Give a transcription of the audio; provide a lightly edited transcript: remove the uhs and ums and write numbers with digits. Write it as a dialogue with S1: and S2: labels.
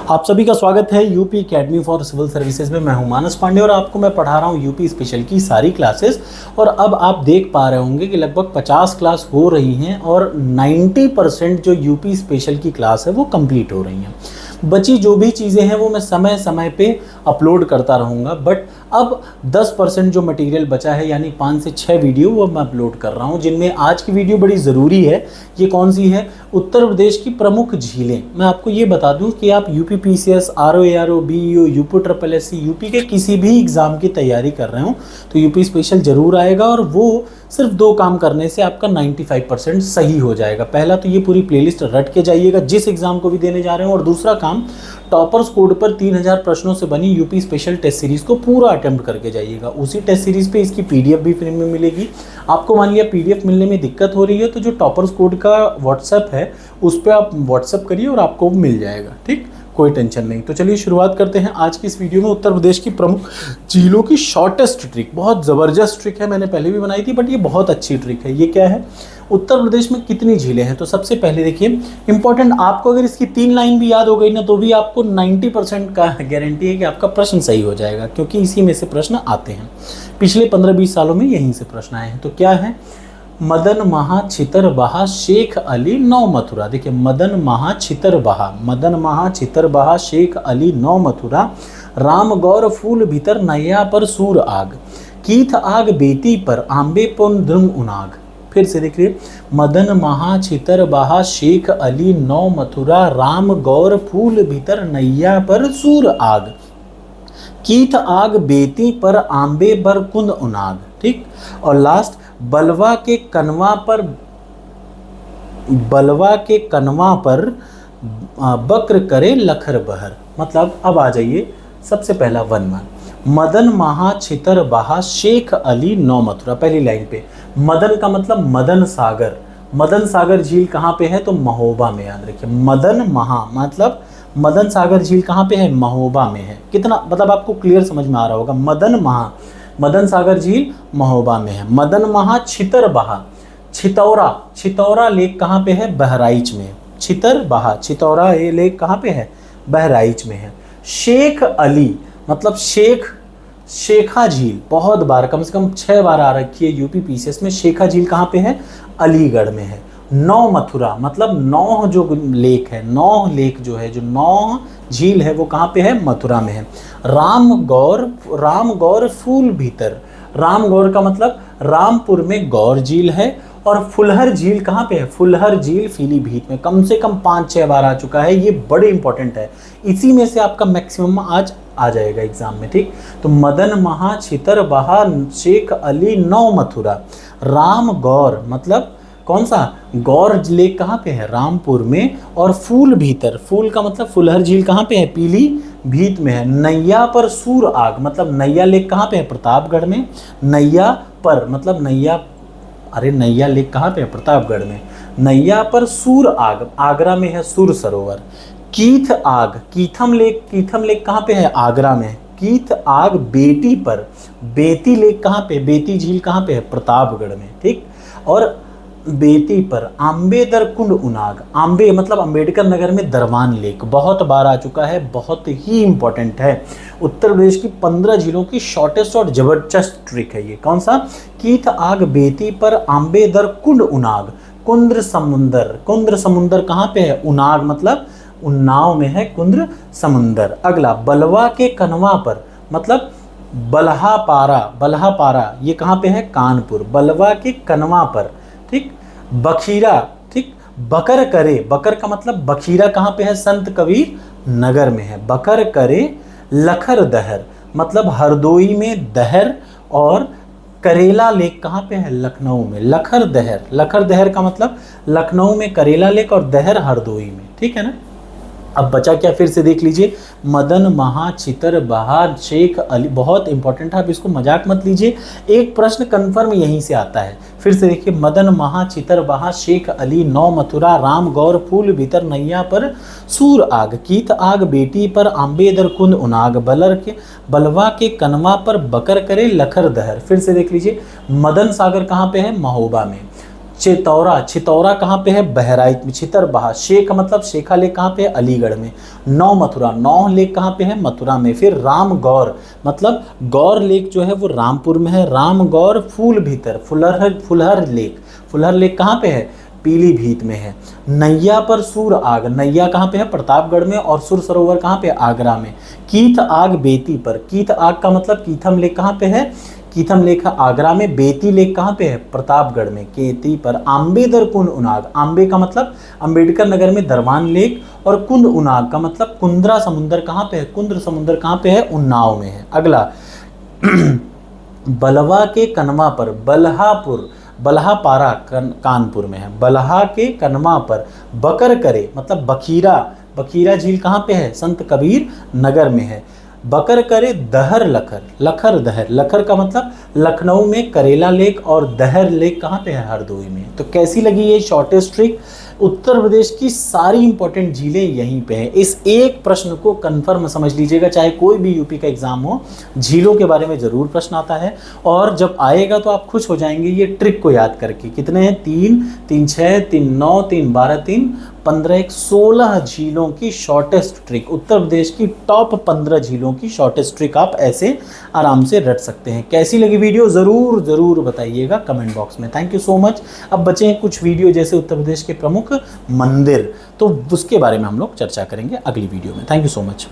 S1: आप सभी का स्वागत है UP academy for civil services में। मैं हूं मानस पांडे और आपको मैं पढ़ा रहा हूं यूपी स्पेशल की सारी क्लासेस। और अब आप देख पा रहे होंगे कि लगभग 50 क्लास हो रही हैं और 90% जो यूपी स्पेशल की क्लास है वो कंप्लीट हो रही हैं। बची जो भी चीज़ें हैं वो मैं समय समय पे अपलोड करता रहूँगा, बट अब 10% जो मटेरियल बचा है यानी 5 से 6 वीडियो वो मैं अपलोड कर रहा हूँ, जिनमें आज की वीडियो बड़ी ज़रूरी है। ये कौन सी है? उत्तर प्रदेश की प्रमुख झीलें। मैं आपको ये बता दूं कि आप UP PCS, RO, BEO, UP triple SC, UP के किसी भी एग्ज़ाम की तैयारी कर रहे हो तो यूपी स्पेशल ज़रूर आएगा और वो सिर्फ 2 काम करने से आपका 95% सही हो जाएगा। पहला तो ये पूरी प्लेलिस्ट रट के जाइएगा जिस एग्ज़ाम को भी देने जा रहे हो, और दूसरा काम टॉपर्स कोड पर 3000 प्रश्नों से बनी यूपी स्पेशल टेस्ट सीरीज़ को पूरा अटेम्प्ट करके जाइएगा। उसी टेस्ट सीरीज़ पे इसकी पीडीएफ भी फ्री में मिलेगी। आपको मान लिया पीडीएफ मिलने में दिक्कत हो रही है तो जो टॉपर्स कोड का व्हाट्सएप है उस पर आप व्हाट्सएप करिए और आपको मिल जाएगा। ठीक, कोई टेंशन नहीं। तो चलिए शुरुआत करते हैं आज की इस वीडियो में। उत्तर प्रदेश की प्रमुख झीलों की शॉर्टेस्ट ट्रिक, बहुत ज़बरदस्त ट्रिक है, मैंने पहले भी बनाई थी बट ये बहुत अच्छी ट्रिक है। ये क्या है? उत्तर प्रदेश में कितनी झीलें हैं? तो सबसे पहले देखिए इंपॉर्टेंट, आपको अगर इसकी 3 लाइन भी याद हो गई ना तो भी आपको 90% का गारंटी है कि आपका प्रश्न सही हो जाएगा, क्योंकि इसी में से प्रश्न आते हैं। पिछले 15-20 सालों में यहीं से प्रश्न आए हैं। तो क्या है? मदन महा छितर बहा शेख अली नौ मथुरा। देखिए मदन महा छितर बहा शेख अली नौ मथुरा, राम गौर फूल भीतर नैया पर सूर आग, कीथ आग बेती पर आंबे पुन द्रुम उनाग। फिर से देखिए, मदन महा छितर बहा शेख अली नौ मथुरा, राम गौर फूल भीतर नैया पर सूर आग, कीथ आग बेती पर आंबे बर कुंद उनाग। ठीक, और लास्ट, बलवा के कनवा पर बक्र करे लखर बहर। मतलब अब आ जाइए सबसे पहला वन मान, मदन महा छितर बहा शेख अली नौ मथुरा। पहली लाइन पे मदन का मतलब मदन सागर। मदन सागर झील कहाँ पे है? तो महोबा में। याद रखिए मदन महा मतलब मदन सागर झील कहाँ पे है? महोबा में है। कितना मतलब आपको क्लियर समझ में आ रहा होगा। मदन सागर झील महोबा में है। मदन महा छितर बहा, छितौरा लेक कहाँ पे है? बहराइच में। छितौरा ये लेक कहाँ पे है? बहराइच में है। शेख अली मतलब शेखा झील, बहुत बार, कम से कम 6 बार आ रखी है यूपी पीसीएस में। शेखा झील कहाँ पे है? अलीगढ़ में है। नौ मथुरा मतलब नौह जो लेक है, नौह लेक जो है, जो नौह झील है वो कहाँ पे है? मथुरा में है। राम गौर फूल भीतर, राम गौर का मतलब रामपुर में गौर झील है। और फुलहर झील कहाँ पे है? फुलहर झील पीलीभीत में। कम से कम 5-6 बार आ चुका है, ये बड़े इंपॉर्टेंट है। इसी में से आपका मैक्सिमम आज आ जाएगा एग्जाम में। ठीक, तो मदन महा छितर बहा शेख अली नौ मथुरा, राम गौर मतलब कौन सा? गौर लेक कहाँ पे है? रामपुर में। और फूल भीतर, फूल का मतलब फुलहर झील कहाँ पे है? पीलीभीत में है। नैया पर सूर आग मतलब नैया लेक कहाँ पे है? प्रतापगढ़ में। नैया पर मतलब नैया लेक कहाँ पे है? प्रतापगढ़ में। नैया पर सूर आग आगरा में है। सूर सरोवर। कीथम लेक कहाँ पे है? आगरा में। कीथ आग बेटी पर, बेती लेक कहाँ पे? बेती झील कहाँ पे है? प्रतापगढ़ में। ठीक, और बेती पर आंबेदर कुंड उनाग, आंबे मतलब अंबेडकर नगर में दरवान लेक, बहुत बार आ चुका है, बहुत ही इंपॉर्टेंट है। उत्तर प्रदेश की 15 झीलों की शॉर्टेस्ट और जबरदस्त ट्रिक है ये। कौन सा? कीथ आग बेती पर आंबेदर कुंड उनाग, कुंद्र समुंदर कहाँ पे है? उनाग मतलब उन्नाव में है कुंद्र समुंदर। अगला, बलवा के कनवा पर मतलब बल्हापारा ये कहाँ पे है? कानपुर। बलवा के कनवा पर। ठीक, बखीरा, ठीक, बकर का मतलब बखीरा कहाँ पे है? संत कबीर नगर में है। बकर करे लखर दहर मतलब हरदोई में दहर। और करेला लेक कहाँ पे है? लखनऊ में। लखर दहर का मतलब लखनऊ में करेला लेक और दहर हरदोई में। ठीक है ना। अब बचा क्या? फिर से देख लीजिए, मदन महा छितर बहा शेख अली, बहुत इंपॉर्टेंट है, आप इसको मजाक मत लीजिए, एक प्रश्न कंफर्म यहीं से आता है। फिर से देखिए, मदन महा छितर बहा शेख अली नौ मथुरा, राम गौर फूल भीतर नैया पर सूर आग, कीथ आग बेटी पर आंबेदर कुंद उनाग, बलवा के कनवा पर बकर करे लखर दहर। फिर से देख लीजिए, मदन सागर कहाँ पे है? महोबा में। चितौरा, चितौरा कहाँ पे है? बहराइच में। छितरबहा, शेख मतलब शेखा लेक कहाँ पे है? अलीगढ़ में। नौ मथुरा, नौ लेक कहाँ पे है? मथुरा में। फिर राम गौर मतलब गौर लेक जो है वो रामपुर में है। राम गौर फूल भीतर, फुलहर, फुलहर लेक, फुलहर लेक कहाँ पे है? पीलीभीत में है। नैया पर सूर आग, नैया कहाँ पे है? प्रतापगढ़ में। और सुर सरोवर कहाँ पे? आगरा में। कीथ आग बेती पर, कीथ आग का मतलब कीथम लेक कहाँ पे है? कीथम लेक आगरा में। बेती लेक कहाँ पे है? प्रतापगढ़ में। केती पर। आम्बेदर कुंड उनाग, आम्बे का मतलब अंबेडकर नगर में दरबान लेक, और कुंद उनाग का मतलब कुंद्रा समुंदर कहाँ पे है? कुंद्र समुंदर कहाँ पे है? उन्नाव में है। अगला बलवा के कनवा पर, बल्हापुर, बल्हापारा कानपुर में है। बल्हा के कनवा पर बकर करे मतलब बखीरा, बखीरा झील कहाँ पे है? संत कबीर नगर में है। बकर करे दहर लखर, लखर दहर, लखर का मतलब लखनऊ में करेला लेक, और दहर लेक कहाँ पे है? हरदोई में। तो कैसी लगी ये शॉर्टेस्ट ट्रिक? उत्तर प्रदेश की सारी इंपॉर्टेंट झीलें यहीं पे हैं। इस एक प्रश्न को कंफर्म समझ लीजिएगा, चाहे कोई भी यूपी का एग्जाम हो, झीलों के बारे में जरूर प्रश्न आता है, और जब आएगा तो आप खुश हो जाएंगे ये ट्रिक को याद करके। कितने हैं? 3, 3, 6, 3, 9, 3, 12, 3, 15, 16 झीलों की शॉर्टेस्ट ट्रिक, उत्तर प्रदेश की टॉप 15 झीलों की शॉर्टेस्ट ट्रिक आप ऐसे आराम से रट सकते हैं। कैसी लगी वीडियो ज़रूर ज़रूर बताइएगा कमेंट बॉक्स में। Thank you so much. अब बचे हैं कुछ वीडियो जैसे उत्तर प्रदेश के प्रमुख मंदिर, तो उसके बारे में हम लोग चर्चा करेंगे अगली वीडियो में। Thank you so much.